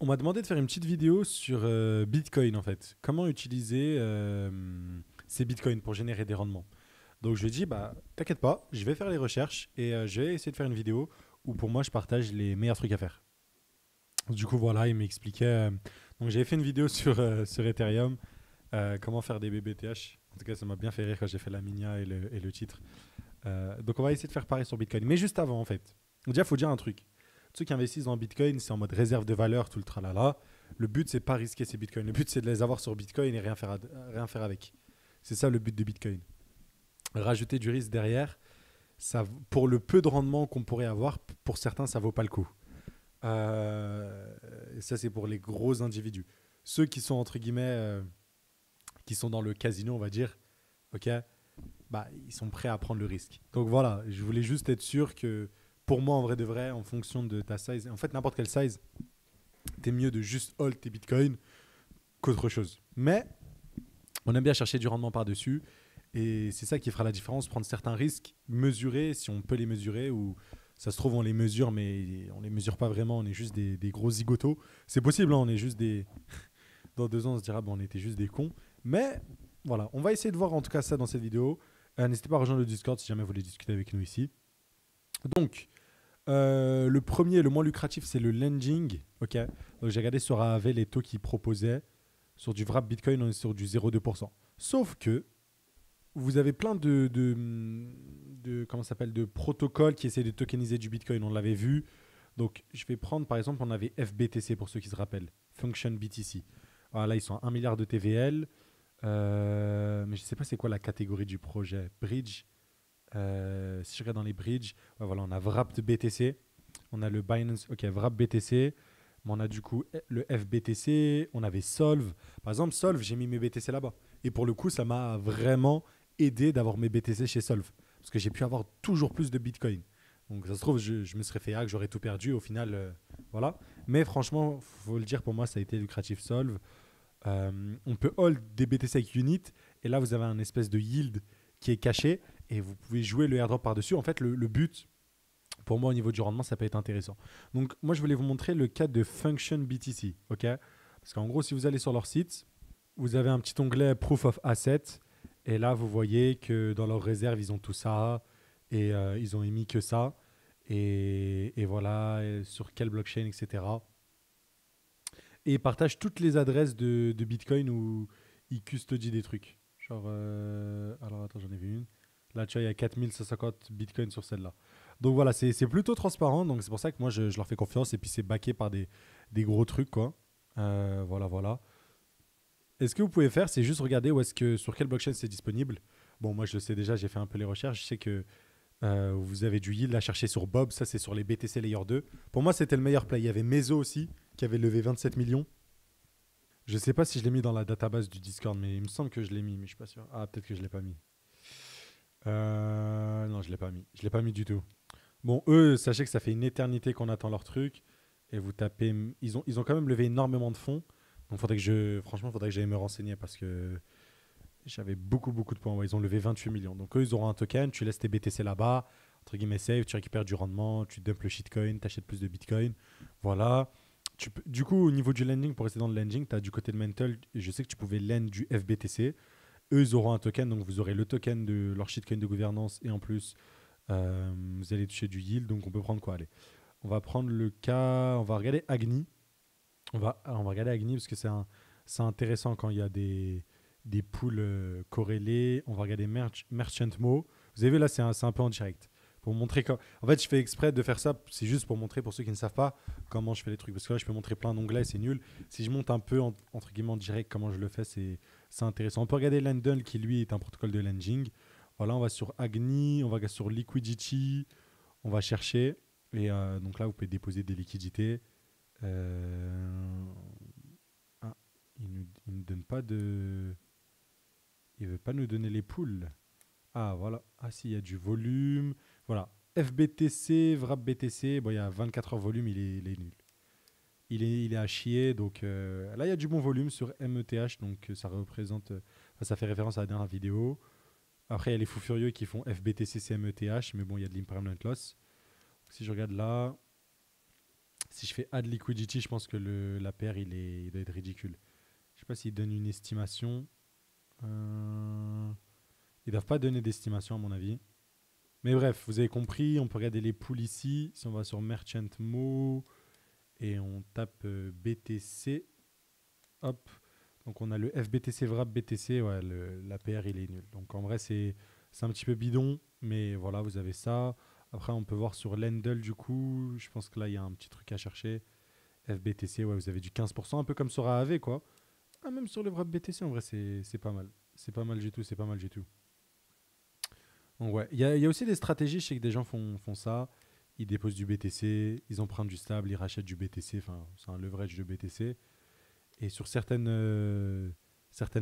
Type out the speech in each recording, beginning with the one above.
On m'a demandé de faire une petite vidéo sur Bitcoin en fait. Comment utiliser ces Bitcoins pour générer des rendements. Donc je lui ai dit, bah t'inquiète pas, je vais faire les recherches et je vais essayer de faire une vidéo où pour moi je partage les meilleurs trucs à faire. Du coup voilà, il m'expliquait. Donc j'avais fait une vidéo sur Ethereum, comment faire des BBTH. En tout cas ça m'a bien fait rire quand j'ai fait la minia et le titre. Donc on va essayer de faire pareil sur Bitcoin. Mais juste avant en fait. Déjà il faut dire un truc. Ceux qui investissent dans Bitcoin, c'est en mode réserve de valeur, tout le tralala. Le but, c'est pas risquer ces Bitcoins. Le but, c'est de les avoir sur Bitcoin et rien faire avec. C'est ça le but de Bitcoin. Rajouter du risque derrière, ça, pour le peu de rendement qu'on pourrait avoir, pour certains, ça vaut pas le coup. Ça, c'est pour les gros individus. Ceux qui sont, entre guillemets, qui sont dans le casino, on va dire, ok, bah, ils sont prêts à prendre le risque. Donc voilà, je voulais juste être sûr que pour moi, en vrai de vrai, en fonction de ta size, en fait, n'importe quelle size, t'es mieux de juste hold tes bitcoins qu'autre chose. Mais on aime bien chercher du rendement par-dessus. Et c'est ça qui fera la différence, prendre certains risques, mesurer si on peut les mesurer, ou ça se trouve on les mesure mais on les mesure pas vraiment, on est juste des gros zigotos. C'est possible, hein, on est juste des... Dans 2 ans on se dira bon on était juste des cons. Mais voilà, on va essayer de voir en tout cas ça dans cette vidéo. N'hésitez pas à rejoindre le Discord si jamais vous voulez discuter avec nous ici. Donc, le premier, le moins lucratif, c'est le lending. Ok. Donc j'ai regardé sur AAV les taux qu'ils proposaient. Sur du wrap Bitcoin, on est sur du 0,2%. Sauf que vous avez plein comment ça s'appelle, de protocoles qui essaient de tokeniser du Bitcoin. On l'avait vu. Donc je vais prendre par exemple, on avait FBTC pour ceux qui se rappellent. Function BTC. Voilà, là ils sont à 1 milliard de TVL. Mais je ne sais pas c'est quoi la catégorie du projet. Bridge. Si je regarde dans les bridges, ouais, voilà, on a Wrapped BTC, on a le Binance, ok, Wrapped BTC, mais on a du coup le FBTC, on avait Solve. Par exemple, Solve, j'ai mis mes BTC là-bas. Et pour le coup, ça m'a vraiment aidé d'avoir mes BTC chez Solve. Parce que j'ai pu avoir toujours plus de Bitcoin. Donc ça se trouve, je me serais fait hack, j'aurais tout perdu. Au final, voilà. Mais franchement, faut le dire, pour moi, ça a été lucratif Solve. On peut hold des BTC avec Unit. Et là, vous avez un espèce de yield qui est caché et vous pouvez jouer le airdrop par-dessus. En fait, le but, pour moi, au niveau du rendement, ça peut être intéressant. Donc, moi, je voulais vous montrer le cas de Function BTC. Ok. Parce qu'en gros, si vous allez sur leur site, vous avez un petit onglet Proof of Asset. Et là, vous voyez que dans leurs réserves, ils ont tout ça. Et ils ont émis que ça. Et voilà, et sur quelle blockchain, etc. Et ils partagent toutes les adresses de Bitcoin où ils custodient des trucs. Genre, alors attends, j'en ai vu une. Là, tu vois, il y a 4150 Bitcoin sur celle-là. Donc voilà, c'est plutôt transparent. Donc c'est pour ça que moi, je leur fais confiance. Et puis c'est backé par des gros trucs, quoi. Voilà, voilà. Et ce que vous pouvez faire, c'est juste regarder où est-ce que, sur quelle blockchain c'est disponible. Bon, moi, je le sais déjà, j'ai fait un peu les recherches. Je sais que vous avez du yield à chercher sur Bob. Ça, c'est sur les BTC Layer 2. Pour moi, c'était le meilleur play. Il y avait Meso aussi, qui avait levé 27 millions. Je sais pas si je l'ai mis dans la database du Discord, mais il me semble que je l'ai mis, mais je suis pas sûr. Ah, peut-être que je l'ai pas mis. Non, je l'ai pas mis. Je l'ai pas mis du tout. Bon, eux, sachez que ça fait une éternité qu'on attend leur truc. Et vous tapez. Ils ont quand même levé énormément de fonds. Donc, franchement, faudrait que j'aille me renseigner parce que j'avais beaucoup, beaucoup de points. Ouais, ils ont levé 28 millions. Donc, eux, ils auront un token. Tu laisses tes BTC là-bas. Entre guillemets, safe. Tu récupères du rendement. Tu dumps le shitcoin. Tu achètes plus de bitcoin. Voilà. Du coup, au niveau du lending, pour rester dans le lending, tu as du côté de Mental, je sais que tu pouvais lend du FBTC. Eux, ils auront un token, donc vous aurez le token de leur shitcoin de gouvernance et en plus, vous allez toucher du yield. Donc, on peut prendre quoi? Allez, on va prendre le cas, on va regarder Agni. On va regarder Agni parce que c'est intéressant quand il y a des pools corrélés. On va regarder Merchant Mo. Vous avez vu là, c'est un peu en direct. Pour montrer quand... En fait, je fais exprès de faire ça. C'est juste pour montrer pour ceux qui ne savent pas comment je fais les trucs. Parce que là, je peux montrer plein d'onglets, c'est nul. Si je monte un peu entre guillemets en direct comment je le fais, c'est intéressant. On peut regarder Lendl qui lui est un protocole de lending. Voilà, on va sur Agni, on va sur Liquidity, on va chercher. Et donc là, vous pouvez déposer des liquidités. Ah, il ne donne pas de. Il veut pas nous donner les poules. Ah, voilà. Ah, si, il y a du volume. Voilà. FBTC, Wrap BTC. Bon, il y a 24 heures volume, il est nul. Il est à chier. Donc là, il y a du bon volume sur METH. Donc ça représente. Enfin, ça fait référence à la dernière vidéo. Après, il y a les fous furieux qui font FBTC, CMETH. Mais bon, il y a de l'impermanent loss. Si je regarde là, Si je fais add liquidity, je pense que l'APR, il doit être ridicule. Je sais pas s'il donne une estimation. Ils doivent pas donner d'estimation à mon avis. Mais bref, vous avez compris, on peut regarder les pools ici. Si on va sur Merchant Mo et on tape BTC, hop. Donc on a le FBTC, VRAP BTC, ouais, l'APR il est nul. Donc en vrai c'est un petit peu bidon, mais voilà, vous avez ça. Après on peut voir sur Lendl du coup, je pense que là il y a un petit truc à chercher. FBTC, ouais, vous avez du 15%, un peu comme sur AAV quoi. Ah, même sur le VRAP BTC en vrai c'est pas mal. C'est pas mal du tout, c'est pas mal du tout. Donc ouais, il y a aussi des stratégies, je sais que des gens font ça. Ils déposent du BTC, ils empruntent du stable, ils rachètent du BTC, enfin c'est un leverage de BTC. Et sur certaines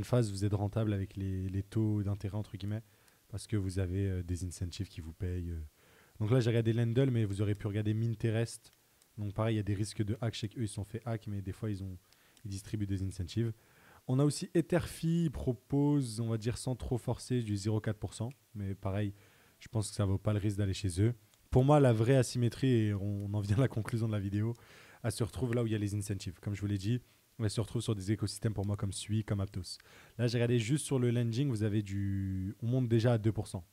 phases, vous êtes rentable avec les taux d'intérêt, entre guillemets, parce que vous avez des incentives qui vous payent. Donc là, j'ai regardé Lendl, mais vous aurez pu regarder Minterest. Donc pareil, il y a des risques de hack. Je sais qu'eux, ils sont fait hack, mais des fois, ils distribuent des incentives. On a aussi Etherfi, ils proposent, on va dire, sans trop forcer, du 0,4%. Mais pareil, je pense que ça ne vaut pas le risque d'aller chez eux. Pour moi, la vraie asymétrie, et on en vient à la conclusion de la vidéo, elle se retrouve là où il y a les incentives. Comme je vous l'ai dit, elle se retrouve sur des écosystèmes pour moi comme Sui, comme Aptos. Là, j'ai regardé juste sur le lending, vous avez on monte déjà à 2%. On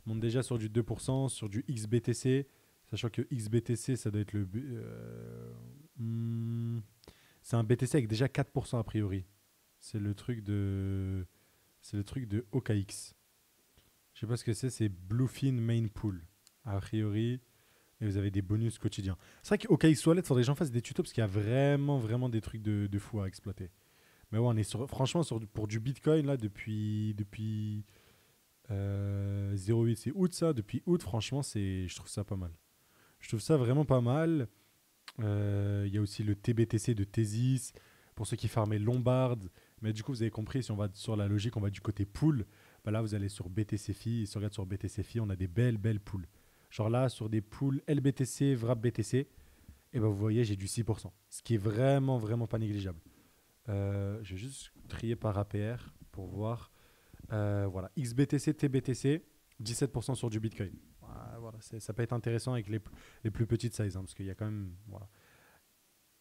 monte déjà sur du 2%, sur du XBTC, sachant que XBTC, ça doit être c'est un BTC avec déjà 4% a priori. C'est le truc de OKX. Je sais pas ce que c'est Bluefin Main Pool. A priori, et vous avez des bonus quotidiens. C'est vrai qu'OKX Wallet, il faudrait que j'en fasse des tutos parce qu'il y a vraiment, vraiment des trucs de fou à exploiter. Mais ouais, on est franchement pour du Bitcoin là depuis 08, c'est août ça. Depuis août, franchement, je trouve ça pas mal. Je trouve ça vraiment pas mal. Il y a aussi le TBTC de Thesis pour ceux qui farmaient Lombard. Mais du coup, vous avez compris, si on va sur la logique, on va du côté pool. Bah là, vous allez sur BTCFi. Et si on regarde sur BTCFi, on a des belles poules. Genre là, sur des poules LBTC, VRAP BTC, et ben vous voyez, j'ai du 6%. Ce qui est vraiment, vraiment pas négligeable. Je vais juste trier par APR pour voir. Voilà, XBTC, TBTC, 17% sur du Bitcoin. Voilà, ça peut être intéressant avec les plus petites sizes, hein, parce qu'il y a quand même. Voilà.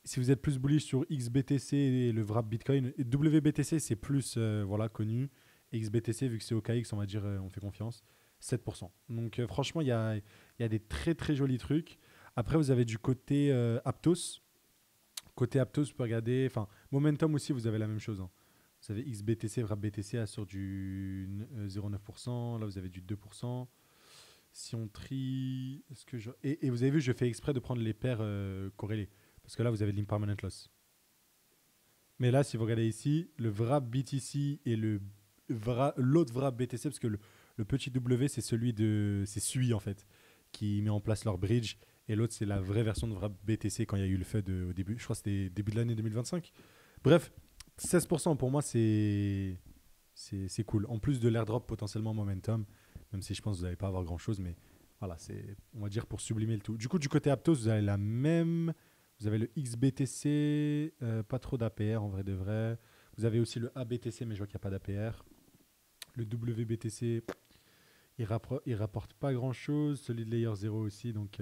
Si vous êtes plus bullish sur XBTC et le VRAP Bitcoin, et WBTC c'est plus voilà, connu. Et XBTC, vu que c'est OKX, on va dire, on fait confiance, 7%. Donc franchement, il y a des très très jolis trucs. Après, vous avez du côté Aptos. Côté Aptos, vous pouvez regarder. Enfin, Momentum aussi, vous avez la même chose, hein. Vous avez XBTC, VRAP BTC sur du 0,9%. Là, vous avez du 2%. Si on trie. Et vous avez vu, je fais exprès de prendre les paires corrélées. Parce que là, vous avez de l'impermanent loss. Mais là, si vous regardez ici, le VRAP BTC et l'autre VRAP BTC, parce que le petit W, c'est c'est SUI en fait, qui met en place leur bridge. Et l'autre, c'est la vraie version de VRAP BTC quand il y a eu le FUD au début. Je crois que c'était début de l'année 2025. Bref, 16% pour moi, c'est cool. En plus de l'airdrop potentiellement momentum, même si je pense que vous n'allez pas avoir grand chose, mais voilà, c'est, on va dire, pour sublimer le tout. Du coup, du côté Aptos, vous avez la même. Vous avez le XBTC, pas trop d'APR en vrai de vrai. Vous avez aussi le ABTC, mais je vois qu'il n'y a pas d'APR. Le WBTC, il rapporte pas grand chose. Celui de Layer 0 aussi, donc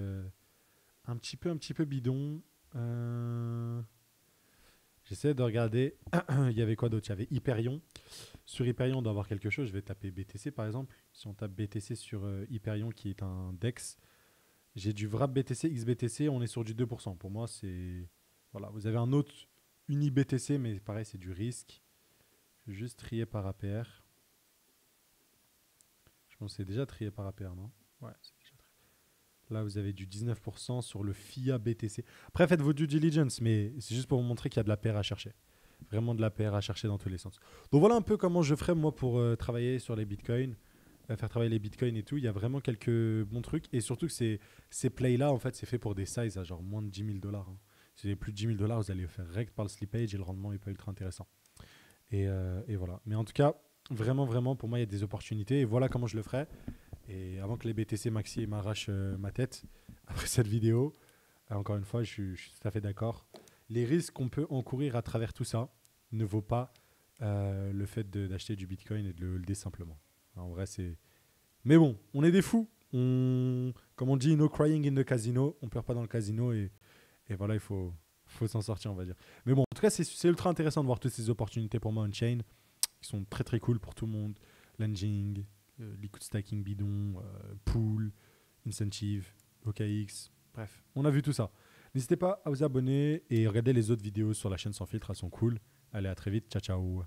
un petit peu bidon. J'essaie de regarder. Il y avait quoi d'autre? Il y avait Hyperion. Sur Hyperion, on doit avoir quelque chose. Je vais taper BTC par exemple. Si on tape BTC sur Hyperion, qui est un DEX, j'ai du VRAP BTC, XBTC, on est sur du 2%. Pour moi, c'est. Voilà, vous avez un autre UniBTC, mais pareil, c'est du risque. Je vais juste trier par APR. Je pense que c'est déjà trié par APR, non? Ouais, c'est déjà trié. Là, vous avez du 19% sur le FIA BTC. Après, faites vos due diligence, mais c'est juste pour vous montrer qu'il y a de l'APR à chercher. Vraiment de l'APR à chercher dans tous les sens. Donc voilà un peu comment je ferais moi pour travailler sur les bitcoins. Faire travailler les bitcoins et tout, il y a vraiment quelques bons trucs. Et surtout que ces plays-là, en fait, c'est fait pour des sizes à genre moins de 10 000 dollars. Hein. Si vous avez plus de 10 000 dollars, vous allez le faire rect par le slippage et le rendement n'est pas ultra intéressant. Et voilà. Mais en tout cas, vraiment, vraiment, pour moi, il y a des opportunités. Et voilà comment je le ferai. Et avant que les BTC Maxi m'arrachent ma tête, après cette vidéo, encore une fois, je suis tout à fait d'accord. Les risques qu'on peut encourir à travers tout ça ne vaut pas le fait d'acheter du Bitcoin et de le holder simplement. En vrai, c'est. Mais bon, on est des fous. Comme on dit, no crying in the casino. On perd pas dans le casino et Et voilà, faut s'en sortir, on va dire. Mais bon, en tout cas, c'est ultra intéressant de voir toutes ces opportunités pour moi on-chain qui sont très très cool pour tout le monde. Lending, liquid stacking bidon, pool, incentive, OKX. Bref, on a vu tout ça. N'hésitez pas à vous abonner et regarder les autres vidéos sur la chaîne Sans Filtre, elles sont cool. Allez, à très vite. Ciao, ciao.